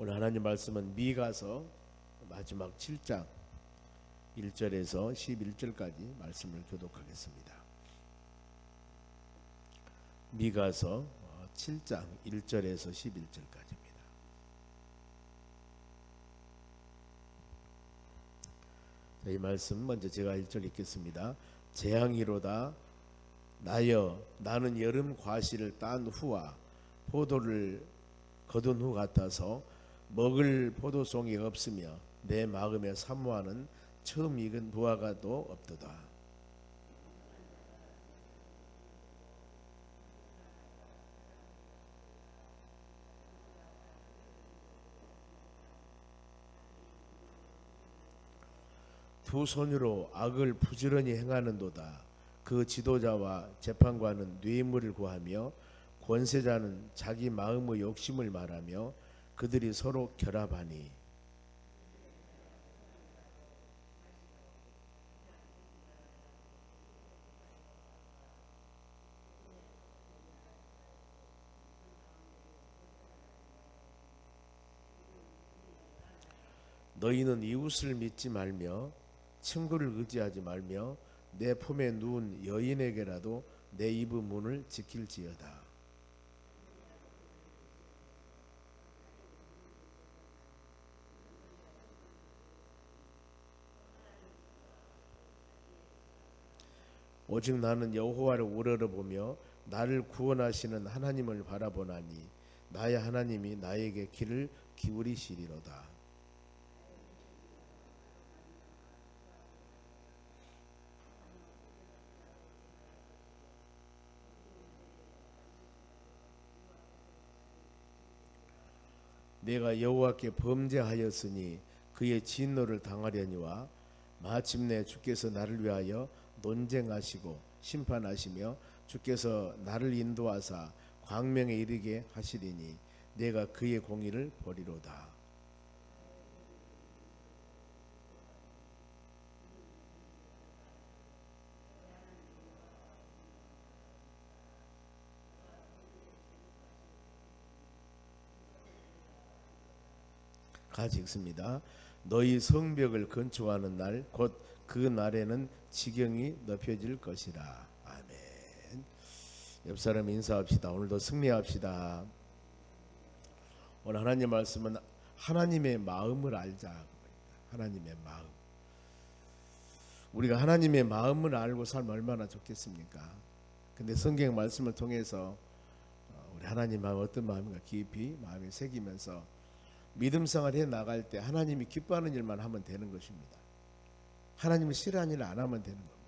오늘 하나님 말씀은 미가서 마지막 7장 1절에서 11절까지 말씀을 교독하겠습니다. 미가서 7장 1절에서 11절까지입니다. 이 말씀 먼저 제가 1절 읽겠습니다. 재앙이로다 나여 나는 여름 과실을 딴 후와 포도를 거둔 후 같아서 먹을 포도송이 없으며 내 마음에 사모하는 처음 익은 무화과도 없도다. 두 손으로 악을 부지런히 행하는도다. 그 지도자와 재판관은 뇌물을 구하며 권세자는 자기 마음의 욕심을 말하며 그들이 서로 결합하니 너희는 이웃을 믿지 말며 친구를 의지하지 말며 내 품에 누운 여인에게라도 내 입의 문을 지킬지어다. 오직 나는 여호와를 우러러보며 나를 구원하시는 하나님을 바라보나니 나의 하나님이 나에게 귀를 기울이시리로다. 내가 여호와께 범죄하였으니 그의 진노를 당하려니와 마침내 주께서 나를 위하여 논쟁하시고 심판하시며 주께서 나를 인도하사 광명에 이르게 하시리니 내가 그의 공의를 보리로다. 같이 읽습니다. 너희 성벽을 건축하는 날 곧 그 날에는 지경이 높여질 것이라. 아멘. 옆 사람 인사합시다. 오늘도 승리합시다. 오늘 하나님 말씀은 하나님의 마음을 알자. 하나님의 마음. 우리가 하나님의 마음을 알고 살면 얼마나 좋겠습니까? 근데 성경 말씀을 통해서 우리 하나님 마음 어떤 마음인가 깊이 마음에 새기면서 믿음 생활 해 나갈 때 하나님이 기뻐하는 일만 하면 되는 것입니다. 하나님을 싫어하는 일을 안 하면 되는 겁니다.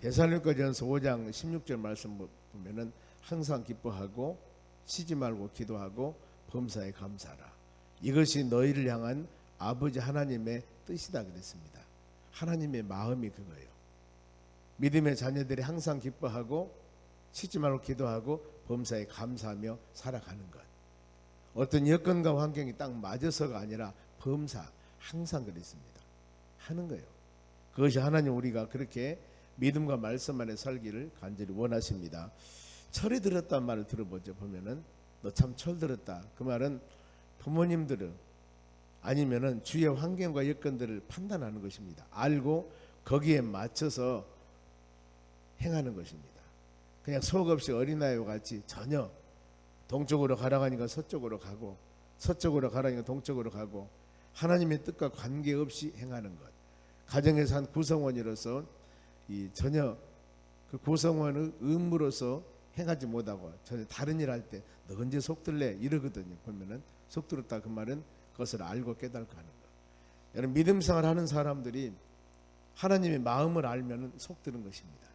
데살로니가전서 5장 16절 말씀 보면은 항상 기뻐하고 쉬지 말고 기도하고 범사에 감사하라. 이것이 너희를 향한 아버지 하나님의 뜻이다 그랬습니다. 하나님의 마음이 그거예요. 믿음의 자녀들이 항상 기뻐하고 쉬지 말고 기도하고 범사에 감사하며 살아가는 것. 어떤 여건과 환경이 딱 맞아서가 아니라 범사 항상 그랬습니다. 하는 거예요. 그것이 하나님 우리가 그렇게 믿음과 말씀 안에 살기를 간절히 원하십니다. 철이 들었다는 말을 들어보죠. 보면은 너 참 철 들었다. 그 말은 부모님들은 아니면은 주위의 환경과 여건들을 판단하는 것입니다. 알고 거기에 맞춰서 행하는 것입니다. 그냥 속 없이 어린아이와 같이 전혀 동쪽으로 가라고 하니까 서쪽으로 가고 서쪽으로 가라니까 동쪽으로 가고 하나님의 뜻과 관계없이 행하는 것. 가정에서 한 구성원으로서 전혀 그 구성원의 의무로서 행하지 못하고 전혀 다른 일 할 때 너 언제 속들래 이러거든요. 보면은 속들었다 그 말은 그것을 알고 깨닫고 하는 것. 여러분 믿음 생활하는 사람들이 하나님의 마음을 알면은 속드는 것입니다.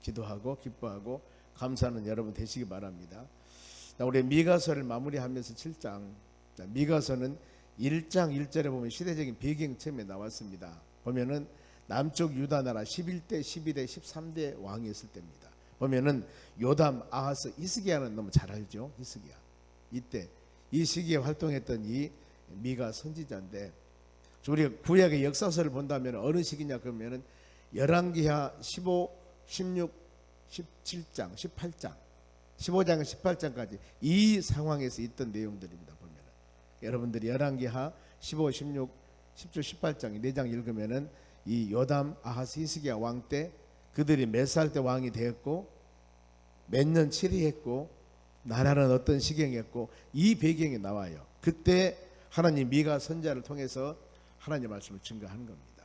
기도하고 기뻐하고 감사하는 여러분 되시기 바랍니다. 우리 미가서를 마무리하면서 7장 미가서는 1장 1절에 보면 시대적인 배경 처음에 나왔습니다. 보면은 남쪽 유다 나라 11대 12대 13대 왕이 있을 때입니다. 보면은 요담 아하스 히스기야는 너무 잘 알죠. 히스기야 이때 이 시기에 활동했던 이 미가 선지자인데 우리가 구약의 역사서를 본다면 어느 시기냐 그러면은 열왕기하 15, 16, 17장 18장 15장 18장까지 이 상황에서 있던 내용들입니다. 보면은 여러분들이 열왕기하 15, 16, 17, 18장 4장 읽으면은 이 요담, 아하스, 히스기야 왕 때 그들이 몇 살 때 왕이 되었고 몇 년 치리했고 나라는 어떤 시경이었고 이 배경이 나와요. 그때 하나님 미가 선자를 통해서 하나님 말씀을 증거하는 겁니다.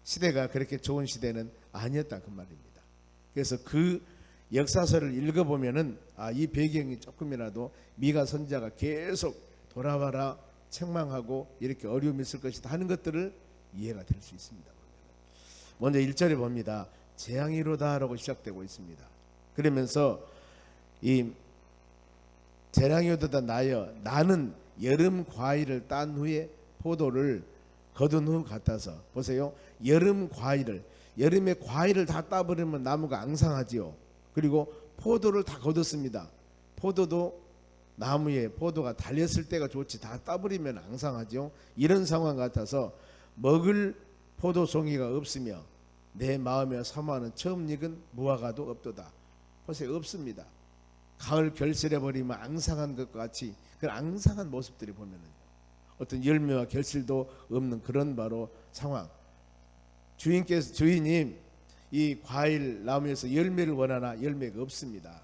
시대가 그렇게 좋은 시대는 아니었다 그 말입니다. 그래서 그 역사서를 읽어보면은 이 배경이 조금이라도 미가 선자가 계속 돌아와라 책망하고 이렇게 어려움이 있을 것이다 하는 것들을 이해가 될 수 있습니다. 먼저 1절에 봅니다. 재앙이로다라고 시작되고 있습니다. 그러면서 이 재앙이로다 나여 나는 여름 과일을 딴 후에 포도를 거둔 후 같아서 보세요. 여름 과일을 여름에 과일을 다 따버리면 나무가 앙상하지요. 그리고 포도를 다 거뒀습니다. 포도도 나무에 포도가 달렸을 때가 좋지 다 따버리면 앙상하죠. 이런 상황 같아서 먹을 포도송이가 없으며 내 마음에 사모하는 처음 익은 무화과도 없도다. 보세요. 없습니다. 가을 결실해 버리면 앙상한 것과 같이 그런 앙상한 모습들이 보면은 어떤 열매와 결실도 없는 그런 바로 상황. 주인님 이 과일 나무에서 열매를 원하나 열매가 없습니다.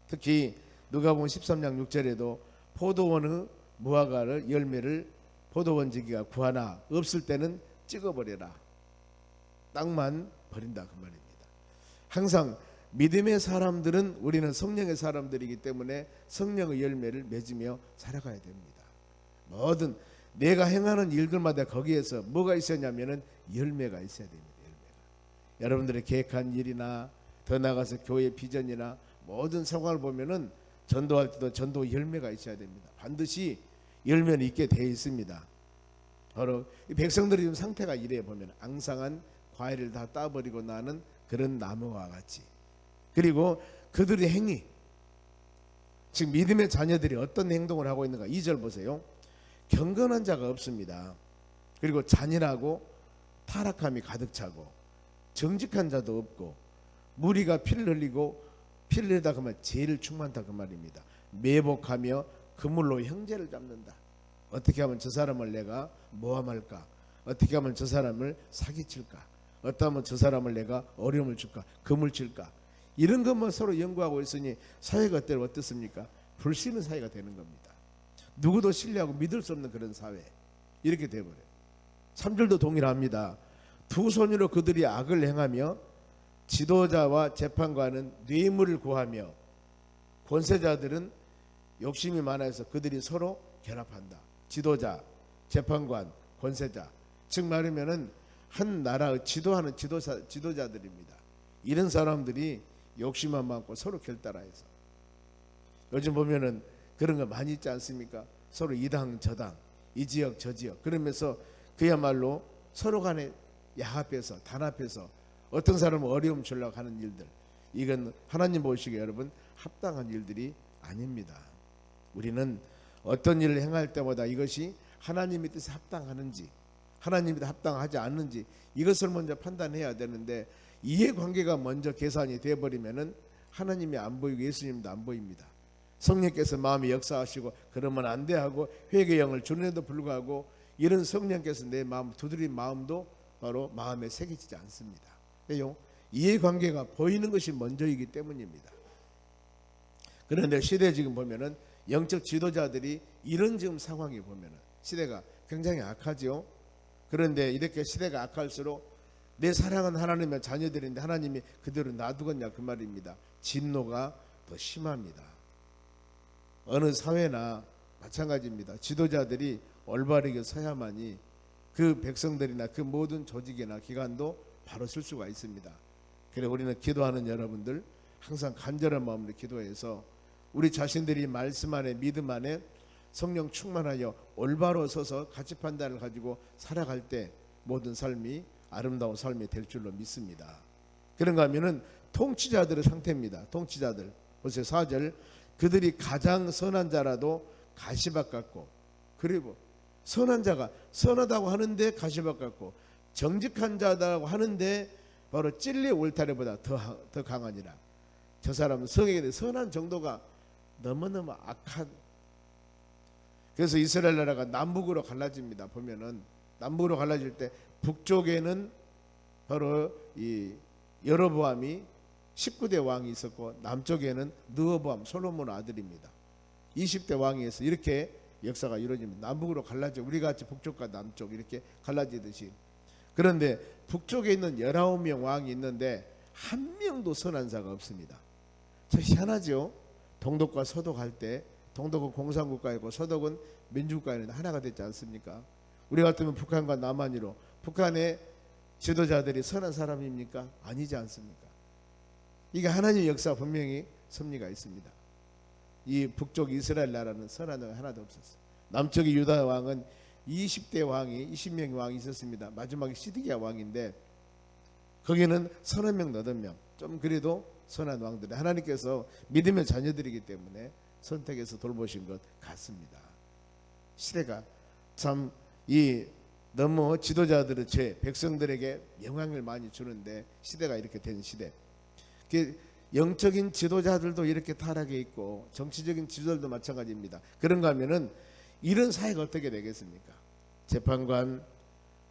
특히 누가복음 13장 6절에도 포도원의 무화과를 열매를 포도원지기가 구하나 없을 때는 찍어버려라. 땅만 버린다 그 말입니다. 항상 믿음의 사람들은 우리는 성령의 사람들이기 때문에 성령의 열매를 맺으며 살아가야 됩니다. 뭐든 내가 행하는 일들마다 거기에서 뭐가 있었냐면은 열매가 있어야 됩니다. 열매가. 여러분들의 계획한 일이나 더 나아가서 교회 비전이나 모든 상황을 보면은 전도할 때도 전도 열매가 있어야 됩니다. 반드시 열매는 있게 되어 있습니다. 바로 이 백성들이 지금 상태가 이래 보면 앙상한 과일을 다 따버리고 나는 그런 나무와 같이. 그리고 그들의 행위, 지금 믿음의 자녀들이 어떤 행동을 하고 있는가. 2절 보세요. 경건한 자가 없습니다. 그리고 잔인하고 타락함이 가득 차고 정직한 자도 없고 무리가 피를 흘리고 피를 흘리다 그러면 죄를 충만다 그 말입니다. 매복하며 그물로 형제를 잡는다. 어떻게 하면 저 사람을 내가 모함할까? 어떻게 하면 저 사람을 사기칠까? 어떻게 하면 저 사람을 내가 어려움을 줄까? 금을 칠까? 이런 것만 서로 연구하고 있으니 사회가 어떻습니까? 불신의 사회가 되는 겁니다. 누구도 신뢰하고 믿을 수 없는 그런 사회 이렇게 되어버려요. 3절도 동일합니다. 두 손으로 그들이 악을 행하며 지도자와 재판관은 뇌물을 구하며 권세자들은 욕심이 많아서 그들이 서로 결합한다. 지도자, 재판관, 권세자 즉 말하면은 한 나라의 지도하는 지도자들입니다. 이런 사람들이 욕심만 많고 서로 결따라해서 요즘 보면은 그런 거 많이 있지 않습니까? 서로 이 당 저 당, 이 지역 저 지역 그러면서 그야말로 서로 간에 야합해서 단합해서 어떤 사람은 어려움 주려고 하는 일들, 이건 하나님 보시기에 여러분 합당한 일들이 아닙니다. 우리는 어떤 일을 행할 때마다 이것이 하나님의 뜻에 합당하는지 하나님의 뜻에 합당하지 않는지 이것을 먼저 판단해야 되는데 이해관계가 먼저 계산이 되어버리면은 하나님이 안 보이고 예수님도 안 보입니다. 성령께서 마음에 역사하시고 그러면 안 돼 하고 회개의 영을 주는데도 불구하고 이런 성령께서 내 마음 두드린 마음도 바로 마음에 새기지 않습니다. 왜요? 이해관계가 보이는 것이 먼저이기 때문입니다. 그런데 시대 지금 보면은 영적 지도자들이 이런 지금 상황이 보면은 시대가 굉장히 악하죠. 그런데 이렇게 시대가 악할수록 내 사랑하는 하나님의 자녀들인데 하나님이 그대로 놔두겠냐 그 말입니다. 진노가 더 심합니다. 어느 사회나 마찬가지입니다. 지도자들이 올바르게 서야만이 그 백성들이나 그 모든 조직이나 기관도 바로 쓸 수가 있습니다. 그래서 우리는 기도하는 여러분들 항상 간절한 마음으로 기도해서 우리 자신들이 말씀 안에 믿음 안에 성령 충만하여 올바로 서서 가치 판단을 가지고 살아갈 때 모든 삶이 아름다운 삶이 될 줄로 믿습니다. 그런가 하면은 통치자들의 상태입니다. 통치자들 보세요. 4절 그들이 가장 선한 자라도 가시밭 같고 그리고 선한 자가 선하다고 하는데 가시밭 같고 정직한 자다고 하는데 바로 찔레 울타리보다 더 강하니라. 저 사람은 성에게 선한 정도가 너무너무 악한 그래서 이스라엘 나라가 남북으로 갈라집니다. 보면은 남북으로 갈라질 때 북쪽에는 바로 이 여로보암이 19대 왕이 있었고 남쪽에는 느호보암 솔로몬 아들입니다. 20대 왕이어서 이렇게 역사가 이루어집니다. 남북으로 갈라져 우리가 같이 북쪽과 남쪽 이렇게 갈라지듯이. 그런데 북쪽에 있는 19명 왕이 있는데 한 명도 선한 자가 없습니다. 참 희한하죠. 동독과 서독 할 때 동독은 공산국가이고 서독은 민주국가였는데 하나가 됐지 않습니까? 우리 같으면 북한과 남한이로 북한의 지도자들이 선한 사람입니까? 아니지 않습니까? 이게 하나님의 역사 분명히 섭리가 있습니다. 이 북쪽 이스라엘 나라는 선한 왕이 하나도 없었어요. 남쪽의 유다 왕은 20대 왕이 20명의 왕이 있었습니다. 마지막에 시드기야 왕인데 거기는 서너 명 너댓 명 좀 그래도 선한 왕들이 하나님께서 믿음의 자녀들이기 때문에 선택해서 돌보신 것 같습니다. 시대가 참 이 너무 지도자들의 죄 백성들에게 영향을 많이 주는데 시대가 이렇게 된 시대. 영적인 지도자들도 이렇게 타락해 있고 정치적인 지도자들도 마찬가지입니다. 그런가 하면은 이런 사회가 어떻게 되겠습니까? 재판관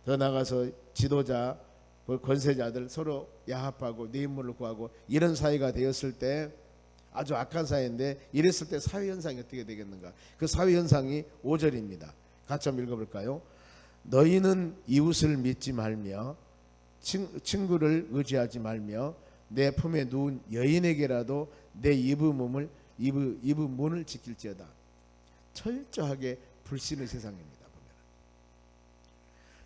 더 나가서 지도자 권세자들 서로 야합하고 내 인물을 구하고 이런 사회가 되었을 때 아주 악한 사회인데 이랬을 때 사회 현상이 어떻게 되겠는가? 그 사회 현상이 5절입니다. 같이 한번 읽어볼까요? 너희는 이웃을 믿지 말며 친구를 의지하지 말며 내 품에 누운 여인에게라도 내 입의 문을 지킬지어다. 철저하게 불신의 세상입니다. 보면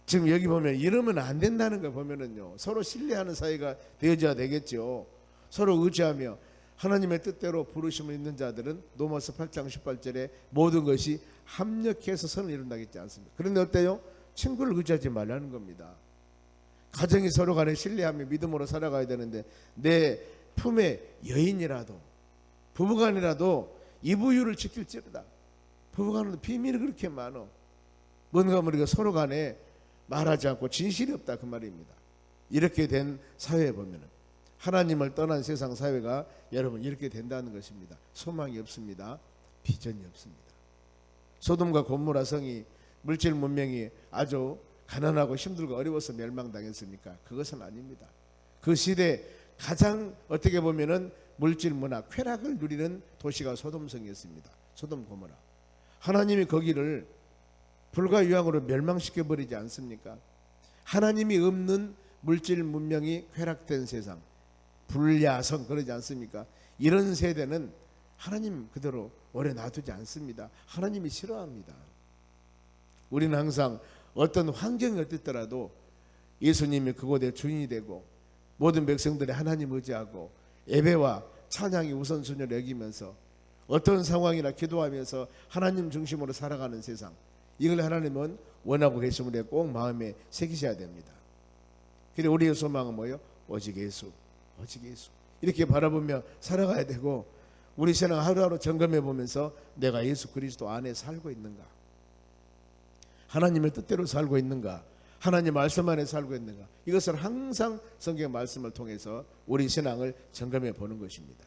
지금 여기 보면 이러면 안 된다는 걸 보면은요 서로 신뢰하는 사이가 되어져야 되겠죠. 서로 의지하며 하나님의 뜻대로 부르심을 있는 자들은 로마서 8장 18절에 모든 것이 합력해서 선을 이룬다겠지 않습니까? 그런데 어때요? 친구를 의지하지 말라는 겁니다. 가정이 서로 간에 신뢰하며 믿음으로 살아가야 되는데 내 품에 여인이라도 부부간이라도 이부유를 지킬지어다. 부부간에도 비밀이 그렇게 많어. 뭔가 우리가 서로 간에 말하지 않고 진실이 없다 그 말입니다. 이렇게 된 사회에 보면은 하나님을 떠난 세상 사회가 여러분 이렇게 된다는 것입니다. 소망이 없습니다. 비전이 없습니다. 소돔과 고모라 성이 물질 문명이 아주 가난하고 힘들고 어려워서 멸망당했습니까? 그것은 아닙니다. 그 시대 가장 어떻게 보면은 물질 문화 쾌락을 누리는 도시가 소돔성이었습니다. 소돔 고모라. 하나님이 거기를 불과 유황으로 멸망시켜 버리지 않습니까? 하나님이 없는 물질 문명이 쾌락된 세상, 불야성 그러지 않습니까? 이런 세대는 하나님 그대로 오래 놔두지 않습니다. 하나님이 싫어합니다. 우리는 항상 어떤 환경이 어땠더라도 예수님이 그곳의 주인이 되고 모든 백성들이 하나님 의지하고 예배와 찬양이 우선순위를 여기면서 어떤 상황이나 기도하면서 하나님 중심으로 살아가는 세상, 이걸 하나님은 원하고 계심을 꼭 마음에 새기셔야 됩니다. 그래 우리의 소망은 뭐예요? 오직 예수, 오직 예수 이렇게 바라보며 살아가야 되고 우리 신앙 하루하루 점검해 보면서 내가 예수 그리스도 안에 살고 있는가, 하나님의 뜻대로 살고 있는가, 하나님 말씀 안에 살고 있는가, 이것을 항상 성경 말씀을 통해서 우리 신앙을 점검해 보는 것입니다.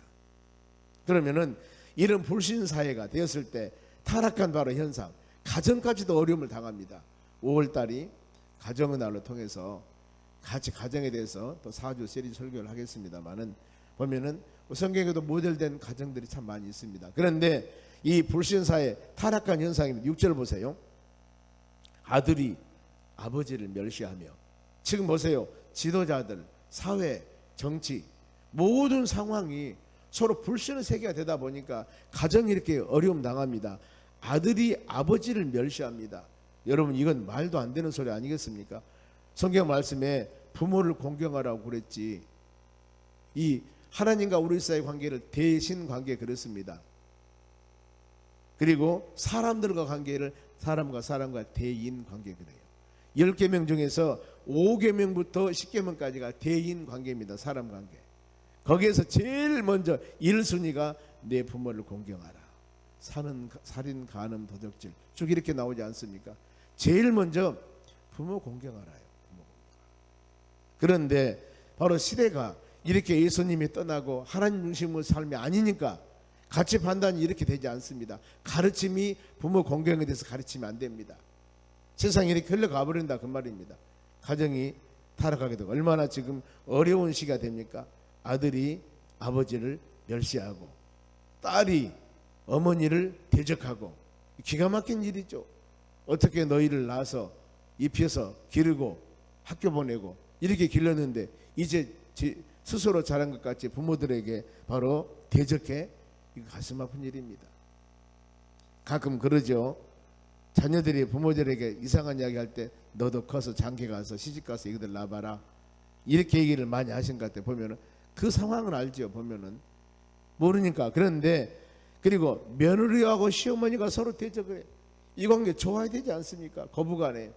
그러면은 이런 불신 사회가 되었을 때 타락한 바로 현상, 가정까지도 어려움을 당합니다. 5월달이 가정의 날을 통해서 같이 가정에 대해서 또 4주 시리즈 설교를 하겠습니다만은 보면은 성경에도 모델된 가정들이 참 많이 있습니다. 그런데 이 불신 사회 타락한 현상입니다. 6절 보세요. 아들이 아버지를 멸시하며, 지금 보세요. 지도자들, 사회, 정치 모든 상황이 서로 불신의 세계가 되다 보니까 가정이 이렇게 어려움 당합니다. 아들이 아버지를 멸시합니다. 여러분 이건 말도 안 되는 소리 아니겠습니까? 성경 말씀에 부모를 공경하라고 그랬지, 이 하나님과 우리 사이의 관계를 대신 관계 그렇습니다. 그리고 사람들과 관계를 사람과 사람과 대인 관계 그래요. 10계명 중에서 5계명부터 10계명까지가 대인 관계입니다. 사람 관계. 거기에서 제일 먼저 1순위가 내 부모를 공경하라. 살인, 간음, 도적질 쭉 이렇게 나오지 않습니까? 제일 먼저 부모 공경하라요. 그런데 바로 시대가 이렇게 예수님이 떠나고 하나님 중심의 삶이 아니니까 가치 판단이 이렇게 되지 않습니다. 가르침이 부모 공경에 대해서 가르치면 안 됩니다. 세상이 이렇게 흘러가 버린다 그 말입니다. 가정이 타락하게 되고 얼마나 지금 어려운 시기가 됩니까? 아들이 아버지를 멸시하고 딸이 어머니를 대적하고 기가 막힌 일이죠. 어떻게 너희를 낳아서 입혀서 기르고 학교 보내고 이렇게 길렀는데 이제 스스로 자란 것 같이 부모들에게 바로 대적해? 이거 가슴 아픈 일입니다. 가끔 그러죠. 자녀들이 부모들에게 이상한 이야기 할 때 너도 커서 장기 가서 시집 가서 이거들 낳아봐라 이렇게 얘기를 많이 하신 것 같아요. 보면은 그 상황을 알죠. 보면은 모르니까. 그런데 그리고 며느리하고 시어머니가 서로 대적을 해. 이 관계 좋아야 되지 않습니까? 거부간에.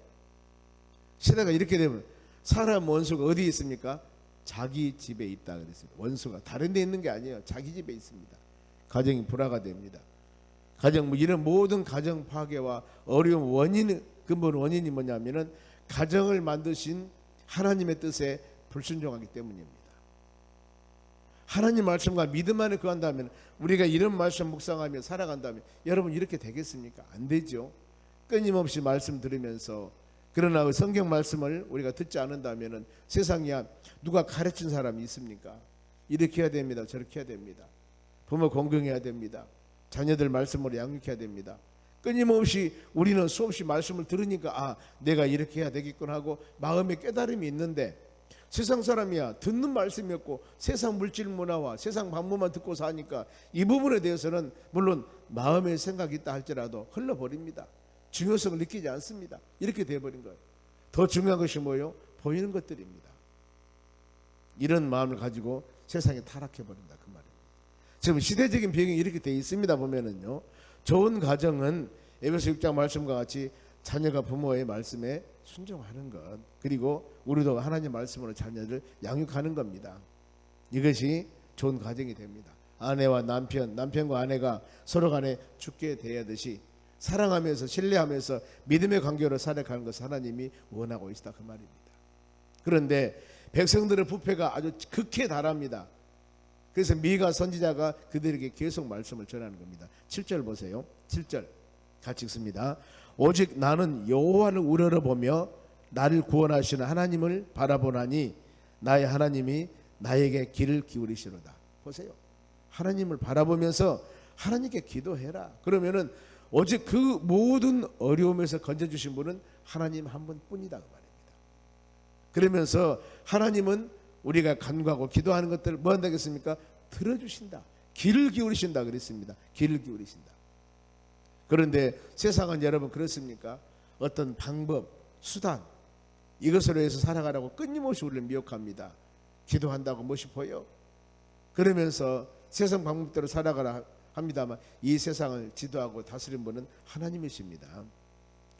시대가 이렇게 되면 사람 원수가 어디에 있습니까? 자기 집에 있다 그랬어요. 원수가 다른 데 있는 게 아니에요. 자기 집에 있습니다. 가정이 불화가 됩니다. 가정 이런 모든 가정 파괴와 어려운 원인 근본 원인이 뭐냐면은 가정을 만드신 하나님의 뜻에 불순종하기 때문입니다. 하나님 말씀과 믿음 안에 거한다면 우리가 이런 말씀 묵상하며 살아간다면 여러분 이렇게 되겠습니까? 안 되죠. 끊임없이 말씀 들으면서 그러나 성경 말씀을 우리가 듣지 않는다면 세상이야 누가 가르친 사람이 있습니까? 이렇게 해야 됩니다. 저렇게 해야 됩니다. 부모 공경해야 됩니다. 자녀들 말씀으로 양육해야 됩니다. 끊임없이 우리는 수없이 말씀을 들으니까 내가 이렇게 해야 되겠구나 하고 마음에 깨달음이 있는데 세상 사람이야 듣는 말씀이 없고 세상 물질 문화와 세상 방법만 듣고 사니까 이 부분에 대해서는 물론 마음의 생각이 있다 할지라도 흘러버립니다. 중요성을 느끼지 않습니다. 이렇게 돼버린 거예요. 더 중요한 것이 뭐예요? 보이는 것들입니다. 이런 마음을 가지고 세상에 타락해버린다 그 말입니다. 지금 시대적인 배경이 이렇게 돼 있습니다. 보면은요, 좋은 가정은 에베소 6장 말씀과 같이 자녀가 부모의 말씀에 순종하는 것, 그리고 우리도 하나님 말씀으로 자녀를 양육하는 겁니다. 이것이 좋은 가정이 됩니다. 아내와 남편과 아내가 서로 간에 죽게 대하듯이 사랑하면서 신뢰하면서 믿음의 관계로 살아가는 것을 하나님이 원하고 있다 그 말입니다. 그런데 백성들의 부패가 아주 극에 달합니다. 그래서 미가 선지자가 그들에게 계속 말씀을 전하는 겁니다. 7절 보세요. 7절 같이 읽습니다. 오직 나는 여호와를 우러러보며 나를 구원하시는 하나님을 바라보나니 나의 하나님이 나에게 귀를 기울이시로다. 보세요. 하나님을 바라보면서 하나님께 기도해라. 그러면은 오직 그 모든 어려움에서 건져주신 분은 하나님 한 분뿐이다 그 말입니다. 그러면서 하나님은 우리가 간구하고 기도하는 것들을 뭐 한다겠습니까? 들어주신다. 귀를 기울이신다 그랬습니다. 귀를 기울이신다. 그런데 세상은 여러분 그렇습니까? 어떤 방법, 수단 이것으로 해서 살아가라고 끊임없이 우리를 미혹합니다. 기도한다고 무엇이 보여? 그러면서 세상 방법대로 살아가라 합니다만 이 세상을 지도하고 다스린 분은 하나님이십니다.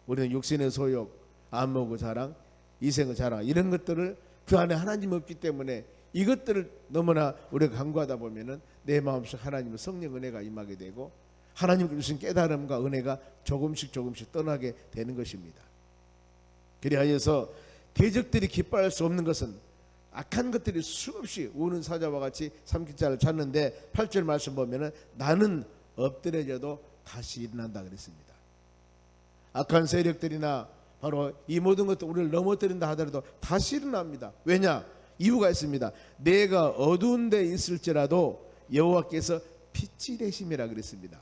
우리는 육신의 소욕, 안목의 자랑, 이생의 자랑 이런 것들을 그 안에 하나님 없기 때문에 이것들을 너무나 우리가 간구하다 보면은 내 마음속 하나님의 성령 은혜가 임하게 되고 하나님 주신 깨달음과 은혜가 조금씩 떠나게 되는 것입니다. 그리하여서 대적들이 기뻐할 수 없는 것은 악한 것들이 수없이 우는 사자와 같이 삼킬자를 찾는데 8절 말씀 보면은 나는 엎드려져도 다시 일어난다 그랬습니다. 악한 세력들이나 바로 이 모든 것도 우리를 넘어뜨린다 하더라도 다시 일어납니다. 왜냐? 이유가 있습니다. 내가 어두운 데 있을지라도 여호와께서 빛이 되심이라 그랬습니다.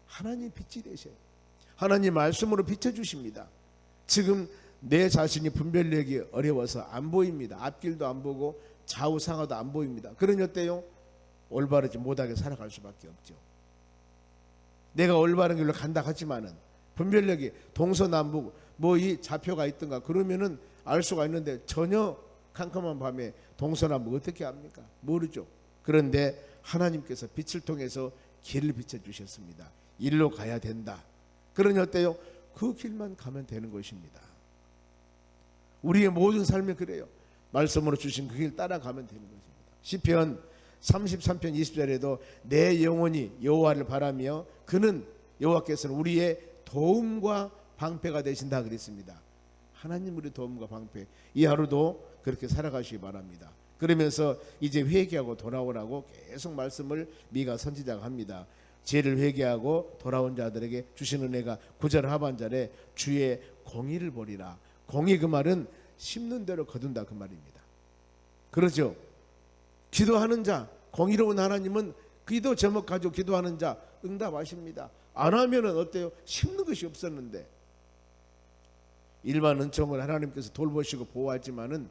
하나님 빛이 되셔요. 하나님 말씀으로 비춰주십니다. 지금 내 자신이 분별력이 어려워서 안 보입니다. 앞길도 안 보고 좌우 상하도 안 보입니다. 그러니 어때요? 올바르지 못하게 살아갈 수밖에 없죠. 내가 올바른 길로 간다 하지만은 분별력이 동서남북 뭐 이 좌표가 있던가 그러면은 알 수가 있는데 전혀 캄캄한 밤에 동서남북 어떻게 합니까? 모르죠. 그런데 하나님께서 빛을 통해서 길을 비춰주셨습니다. 일로 가야 된다. 그러니 어때요? 그 길만 가면 되는 것입니다. 우리의 모든 삶이 그래요. 말씀으로 주신 그 길 따라가면 되는 것입니다. 시편 33편 20절에도 내 영혼이 여호와를 바라며 그는 여호와께서는 우리의 도움과 방패가 되신다 그랬습니다. 하나님 우리 도움과 방패. 이 하루도 그렇게 살아가시기 바랍니다. 그러면서 이제 회개하고 돌아오라고 계속 말씀을 미가 선지자가 합니다. 죄를 회개하고 돌아온 자들에게 주시는 은혜가 9절 하반절에 주의 공의를 보리라. 공의 그 말은 심는 대로 거둔다 그 말입니다. 그러죠. 기도하는 자, 공의로운 하나님은 기도 제목 가지고 기도하는 자 응답하십니다. 안 하면은 어때요? 심는 것이 없었는데. 일반 은총을 하나님께서 돌보시고 보호하지만은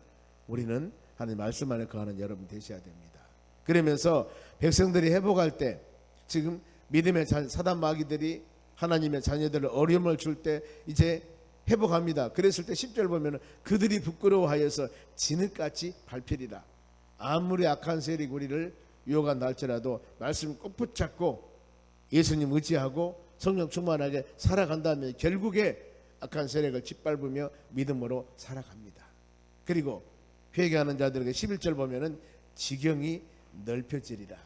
우리는 하나님 말씀 안에 거하는 여러분 되셔야 됩니다. 그러면서 백성들이 회복할 때, 지금 믿음의 사단 마귀들이 하나님의 자녀들을 어려움을 줄 때 이제 회복합니다. 그랬을 때 10절 보면 그들이 부끄러워하여서 진흙같이 밟히리라. 아무리 악한 세력이 우리를 유혹한다 할지라도 말씀을 꼭 붙잡고 예수님 의지하고 성령 충만하게 살아간다면 결국에 악한 세력을 짓밟으며 믿음으로 살아갑니다. 그리고 회개하는 자들에게 11절 보면은 지경이 넓혀지리라.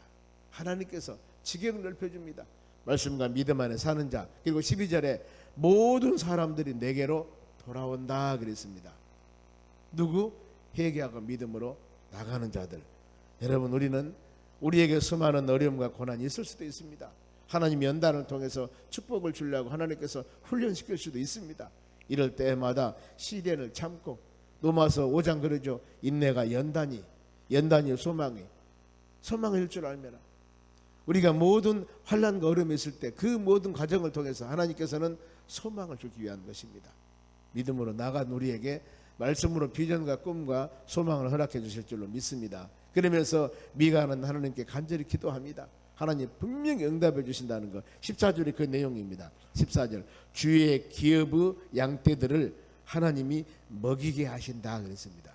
하나님께서 지경을 넓혀줍니다. 말씀과 믿음 안에 사는 자. 그리고 12절에 모든 사람들이 내게로 돌아온다 그랬습니다. 누구? 회개하고 믿음으로 나가는 자들. 여러분, 우리는 우리에게 수많은 어려움과 고난이 있을 수도 있습니다. 하나님 연단을 통해서 축복을 주려고 하나님께서 훈련시킬 수도 있습니다. 이럴 때마다 시련을 참고, 로마서 5장 그러죠. 인내가 연단이 소망일 줄 알면, 우리가 모든 환난과 어려움이 있을 때 그 모든 과정을 통해서 하나님께서는 소망을 주기 위한 것입니다. 믿음으로 나간 우리에게 말씀으로 비전과 꿈과 소망을 허락해 주실 줄로 믿습니다. 그러면서 미가는 하나님께 간절히 기도합니다. 하나님 분명히 응답해 주신다는 것. 14절이 그 내용입니다. 14절 주의 기업의 양떼들을 하나님이 먹이게 하신다 그랬습니다.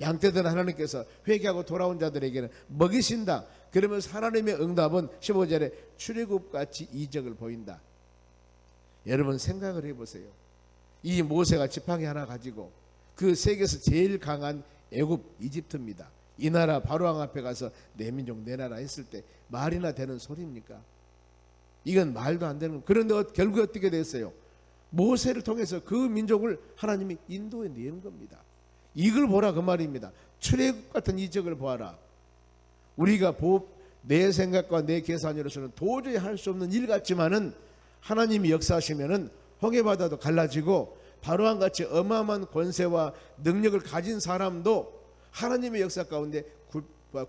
양떼들은 하나님께서 회개하고 돌아온 자들에게는 먹이신다. 그러면서 하나님의 응답은 15절에 출애굽같이 이적을 보인다. 여러분 생각을 해보세요. 이 모세가 지팡이 하나 가지고 그 세계에서 제일 강한 애굽 이집트입니다. 이 나라 바로왕 앞에 가서 내 민족 내 나라 했을 때 말이나 되는 소리입니까? 이건 말도 안 되는. 그런데 결국에 어떻게 됐어요? 모세를 통해서 그 민족을 하나님이 인도해 내는 겁니다. 이걸 보라 그 말입니다. 출애굽 같은 이적을 보아라. 우리가 내 생각과 내 계산으로서는 도저히 할 수 없는 일 같지만은 하나님이 역사하시면은 홍해바다도 갈라지고 바로왕 같이 어마어마한 권세와 능력을 가진 사람도 하나님의 역사 가운데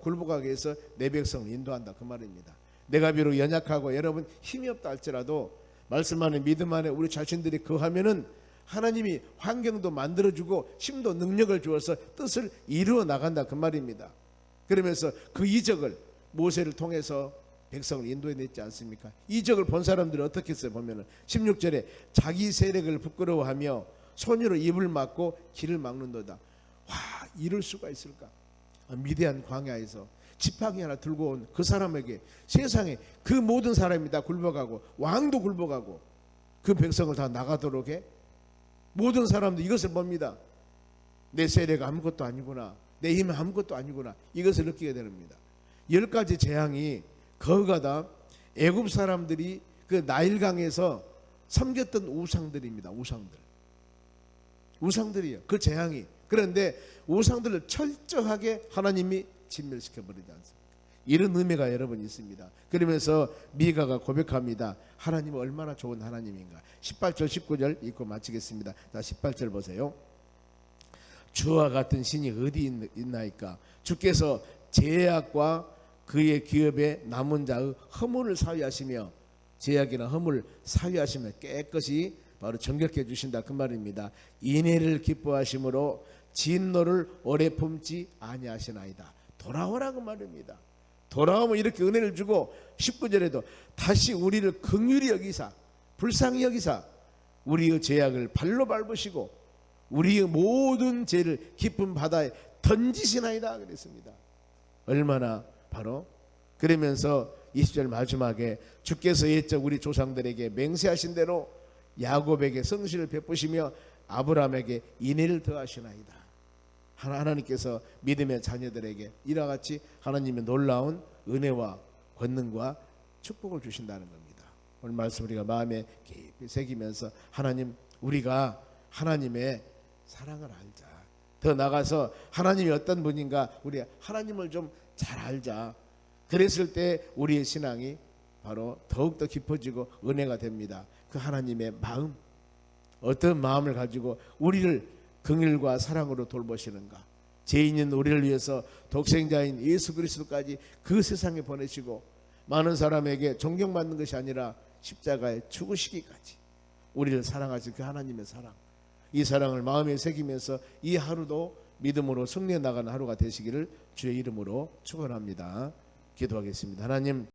굴복하게 해서 내 백성을 인도한다 그 말입니다. 내가 비록 연약하고 여러분 힘이 없다 할지라도 말씀 안에 믿음 안에 우리 자신들이 거하면은 하나님이 환경도 만들어주고 힘도 능력을 주어서 뜻을 이루어 나간다 그 말입니다. 그러면서 그 이적을 모세를 통해서 백성을 인도해냈지 않습니까? 이적을 본 사람들이 어떻게 했어요? 보면은 16절에 자기 세력을 부끄러워하며 손으로 입을 막고 길을 막는도다. 와, 이럴 수가 있을까? 미대한 광야에서 지팡이 하나 들고 온 그 사람에게 세상에 그 모든 사람이 다 굴복하고 왕도 굴복하고 그 백성을 다 나가도록 해. 모든 사람도 이것을 봅니다. 내 세력 아무것도 아니구나, 내 힘은 아무것도 아니구나, 이것을 느끼게 됩니다. 10가지 재앙이 거가다 애굽 사람들이 그 나일강에서 섬겼던 우상들입니다. 우상들이에요. 그 재앙이. 그런데 우상들을 철저하게 하나님이 진멸시켜 버리지 않습니까? 이런 의미가 여러분 있습니다. 그러면서 미가가 고백합니다. 하나님은 얼마나 좋은 하나님인가. 18절 19절 읽고 마치겠습니다. 자, 18절 보세요. 주와 같은 신이 어디 있나이까. 주께서 제약과 그의 기업에 남은 자의 허물을 사위하시며, 제약이나 허물 사위하시며 깨끗이 바로 정결케 해주신다 그 말입니다. 인애를 기뻐하심으로 진노를 오래 품지 아니하시나이다. 돌아오라 그 말입니다. 돌아오면 이렇게 은혜를 주고 19절에도 다시 우리를 긍휼히 여기사 불쌍히 여기사 우리의 죄악을 발로 밟으시고 우리의 모든 죄를 깊은 바다에 던지시나이다 그랬습니다. 얼마나 바로 그러면서 20절 마지막에 주께서 옛적 우리 조상들에게 맹세하신 대로 야곱에게 성실을 베푸시며 아브라함에게 인애를 더하시나이다. 하나님께서 믿음의 자녀들에게 이와 같이 하나님의 놀라운 은혜와 권능과 축복을 주신다는 겁니다. 오늘 말씀 우리가 마음에 깊이 새기면서 하나님, 우리가 하나님의 사랑을 알자. 더 나가서 하나님이 어떤 분인가 우리 하나님을 좀 잘 알자. 그랬을 때 우리의 신앙이 바로 더욱더 깊어지고 은혜가 됩니다. 그 하나님의 마음, 어떤 마음을 가지고 우리를 긍휼과 사랑으로 돌보시는가. 죄인인 우리를 위해서 독생자인 예수 그리스도까지 그 세상에 보내시고 많은 사람에게 존경받는 것이 아니라 십자가에 죽으시기까지 우리를 사랑하신 그 하나님의 사랑, 이 사랑을 마음에 새기면서 이 하루도 믿음으로 승리해 나가는 하루가 되시기를 주의 이름으로 축원합니다. 기도하겠습니다. 하나님,